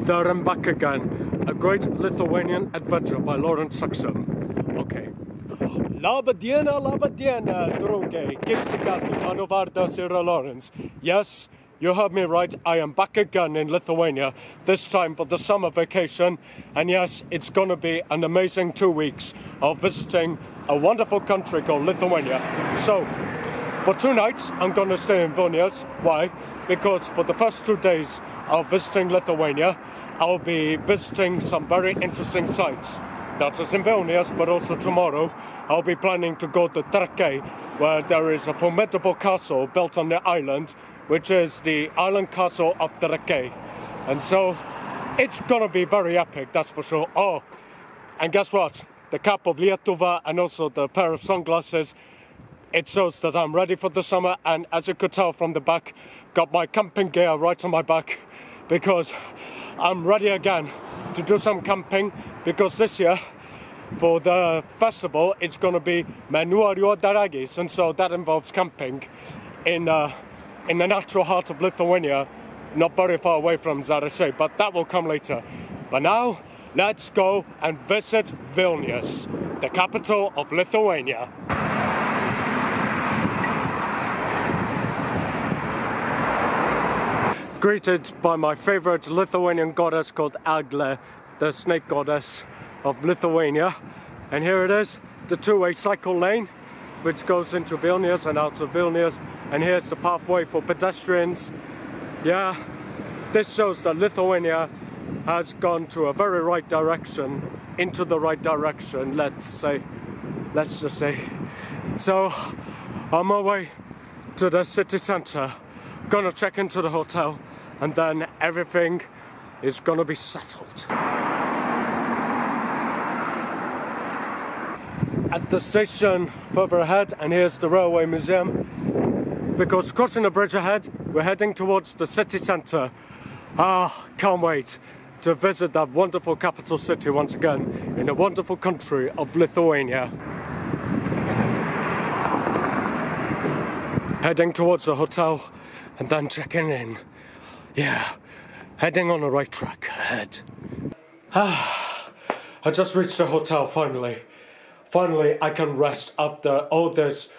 There I'm back again. A great Lithuanian adventure by Lawrence Saxon. Okay. Laba diena, draugai, mano vardas, Lawrence. Yes, you heard me right. I am back again in Lithuania, this time for the summer vacation. And yes, it's gonna be an amazing 2 weeks of visiting a wonderful country called Lithuania. So, for 2 nights, I'm gonna stay in Vilnius. Why? Because for the first 2 days of visiting Lithuania, I'll be visiting some very interesting sites. Not just in Vilnius, but also tomorrow, I'll be planning to go to draugai, where there is a formidable castle built on the island, which is the island castle of draugai. And so, it's gonna be very epic, that's for sure. Oh, and guess what? The cap of Lietuva and also the pair of sunglasses, it shows that I'm ready for the summer, and as you could tell from the back, got my camping gear right on my back, because I'm ready again to do some camping, because this year, for the festival, it's gonna be Alter of Ragutis, and so that involves camping in the natural heart of Lithuania, not very far away from Zarashe, but that will come later. But now, let's go and visit Vilnius, the capital of Lithuania. Greeted by my favorite Lithuanian goddess called Eglė, the snake goddess of Lithuania. And here it is, the two-way cycle lane, which goes into Vilnius and out of Vilnius. And here's the pathway for pedestrians. Yeah, this shows that Lithuania has gone to a very right direction, into the right direction, let's just say. So, on my way to the city center, gonna check into the hotel, and then everything is gonna be settled. At the station further ahead, and here's the railway museum, because crossing the bridge ahead, we're heading towards the city center. Can't wait to visit that wonderful capital city once again in the wonderful country of Lithuania. Heading towards the hotel and then checking in. Yeah, heading on the right track ahead. I just reached the hotel finally. Finally, I can rest after all this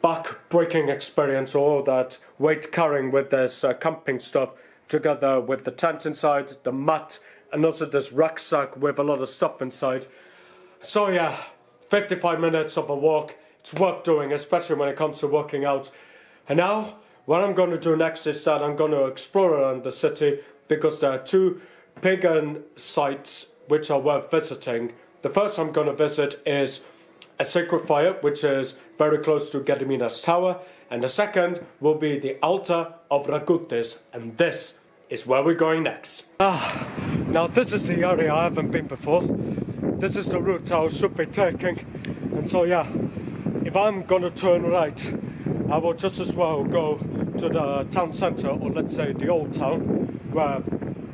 back-breaking experience, all that weight carrying with this camping stuff, together with the tent inside, the mat, and also this rucksack with a lot of stuff inside. So yeah, 55 minutes of a walk, it's worth doing, especially when it comes to working out. And now, what I'm going to do next is that I'm going to explore around the city, because there are 2 pagan sites which are worth visiting. The first I'm going to visit is a sacred fire, which is very close to Gediminas tower, and the second will be the Alter of Ragutis, and this is where we're going next. Now this is the area I haven't been before. This is the route I should be taking, and so yeah, if I'm gonna turn right, I will just as well go to the town centre, or let's say the old town, where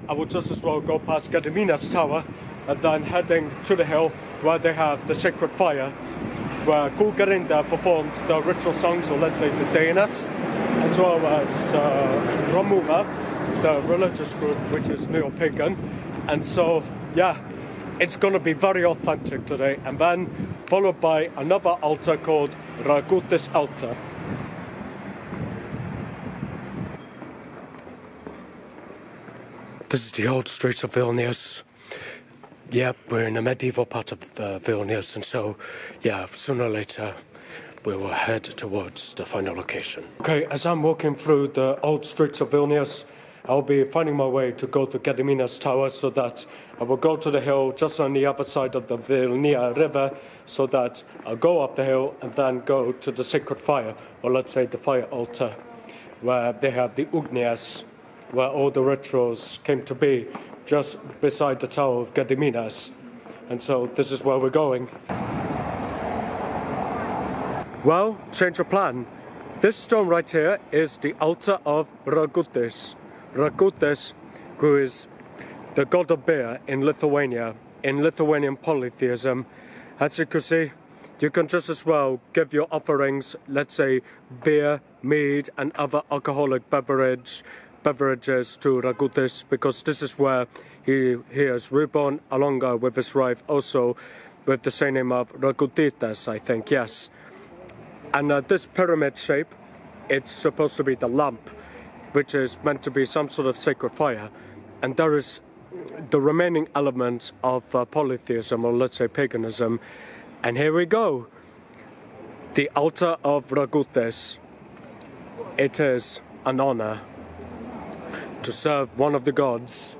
I will just as well go past Gediminas tower, and then heading to the hill where they have the sacred fire, where Kulgrinda performed the ritual songs, or let's say the dainas, as well as Ramuva, the religious group which is neo-pagan. And so yeah, it's gonna be very authentic today, and then followed by another altar called Ragutis altar. This is the old streets of Vilnius. Yep, we're in the medieval part of Vilnius, and so, yeah, sooner or later, we will head towards the final location. Okay, as I'm walking through the old streets of Vilnius, I'll be finding my way to go to Gediminas tower, so that I will go to the hill just on the other side of the Vilnia river, so that I'll go up the hill and then go to the sacred fire, or let's say the fire altar, where they have the ugnias, where all the rituals came to be, just beside the tower of Gediminas. And so this is where we're going. Well, change of plan. This stone right here is the Alter of Ragutis. Ragutis, who is the god of beer in Lithuania, in Lithuanian polytheism. As you can see, you can just as well give your offerings, let's say beer, mead, and other alcoholic beverage, beverages to Ragutis, because this is where he is reborn along with his wife, also with the same name of Ragutis, I think, yes. And this pyramid shape, it's supposed to be the lamp, which is meant to be some sort of sacred fire. And there is the remaining elements of polytheism, or let's say paganism. And here we go. The Altar of Ragutis. It is an honor to serve one of the gods.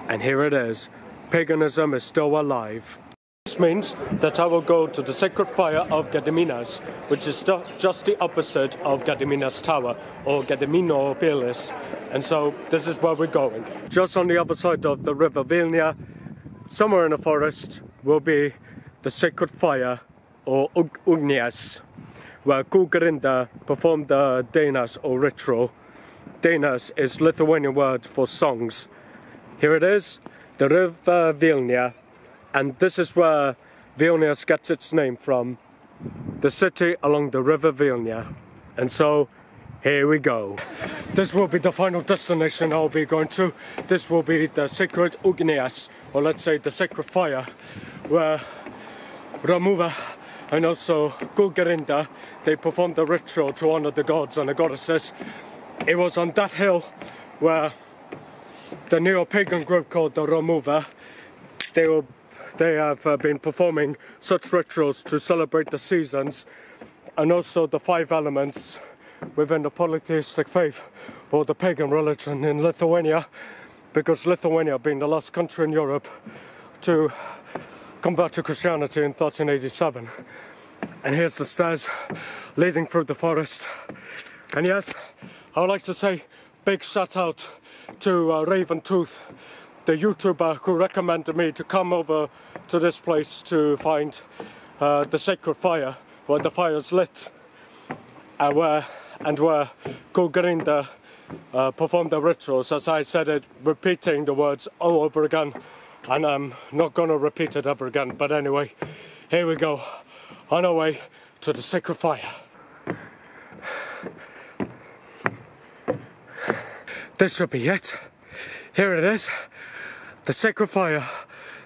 And here it is. Paganism is still alive. This means that I will go to the sacred fire of Gediminas, which is just the opposite of Gediminas Tower, or Gedimino Vilnius. And so this is where we're going. Just on the other side of the river Vilnia, somewhere in the forest, will be the sacred fire, or ugnias, where Kulgrinda performed the dainas, or ritual. Dainas is Lithuanian word for songs. Here it is, the river Vilnia. And this is where Vilnius gets its name from, the city along the river Vilnia. And so, here we go. This will be the final destination I'll be going to. This will be the sacred ugnias, or let's say the sacred fire, where Ramuva and also Kulgrinda, they performed the ritual to honor the gods and the goddesses. It was on that hill where the neo-pagan group called the Ramuva, they have been performing such rituals to celebrate the seasons and also the 5 elements within the polytheistic faith, or the pagan religion in Lithuania, because Lithuania being the last country in Europe to convert to Christianity in 1387. And here's the stairs leading through the forest. And yes, I would like to say big shout out to Raventooth, the YouTuber who recommended me to come over to this place to find the sacred fire, where the fire is lit, and where Kulgrinda performed the rituals. As I said it, repeating the words all over again, and I'm not going to repeat it ever again. But anyway, here we go, on our way to the sacred fire. This should be it. Here it is. The sacred fire,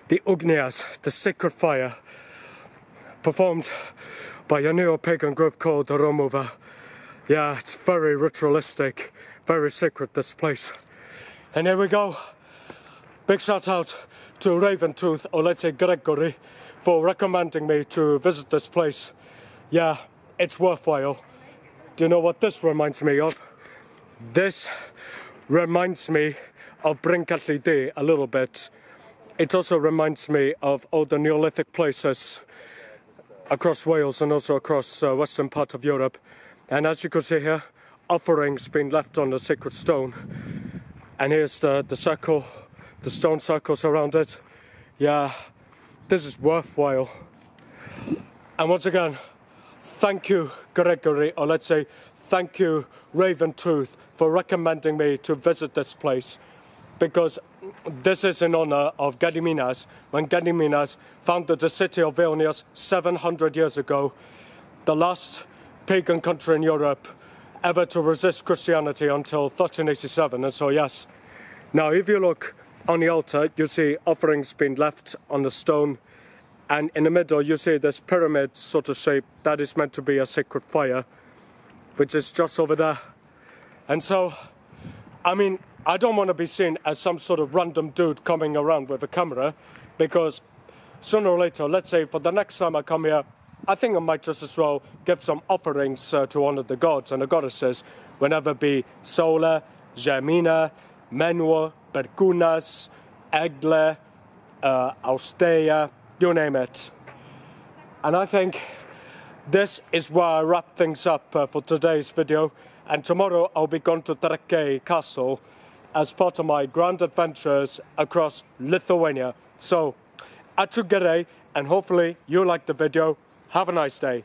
the ugnias, the sacred fire, performed by a neo-pagan group called the Ramuva. Yeah, it's very ritualistic, very sacred, this place. And here we go. Big shout out to Raventooth, or let's say Gregory, for recommending me to visit this place. Yeah, it's worthwhile. Do you know what this reminds me of? This reminds me of Brinkelly a little bit. It also reminds me of all the Neolithic places across Wales and also across western part of Europe. And as you can see here, offerings being left on the sacred stone. And here's the circle, the stone circles around it. Yeah, this is worthwhile. And once again, thank you Gregory, or let's say thank you Raventooth, for recommending me to visit this place. Because this is in honor of Gediminas, when Gediminas founded the city of Vilnius 700 years ago, the last pagan country in Europe ever to resist Christianity until 1387. And so yes, now if you look on the altar, you see offerings being left on the stone, and in the middle you see this pyramid sort of shape that is meant to be a sacred fire, which is just over there. And so, I mean, I don't want to be seen as some sort of random dude coming around with a camera, because sooner or later, let's say for the next time I come here, I think I might just as well give some offerings to honor the gods and the goddesses, whenever be Sola, Gediminas, Mano, Perkunas, Egle, Austea, you name it. And I think this is where I wrap things up for today's video. And tomorrow I'll be going to Draugai Castle as part of my grand adventures across Lithuania. So, ačiū gerai, and hopefully you liked the video. Have a nice day.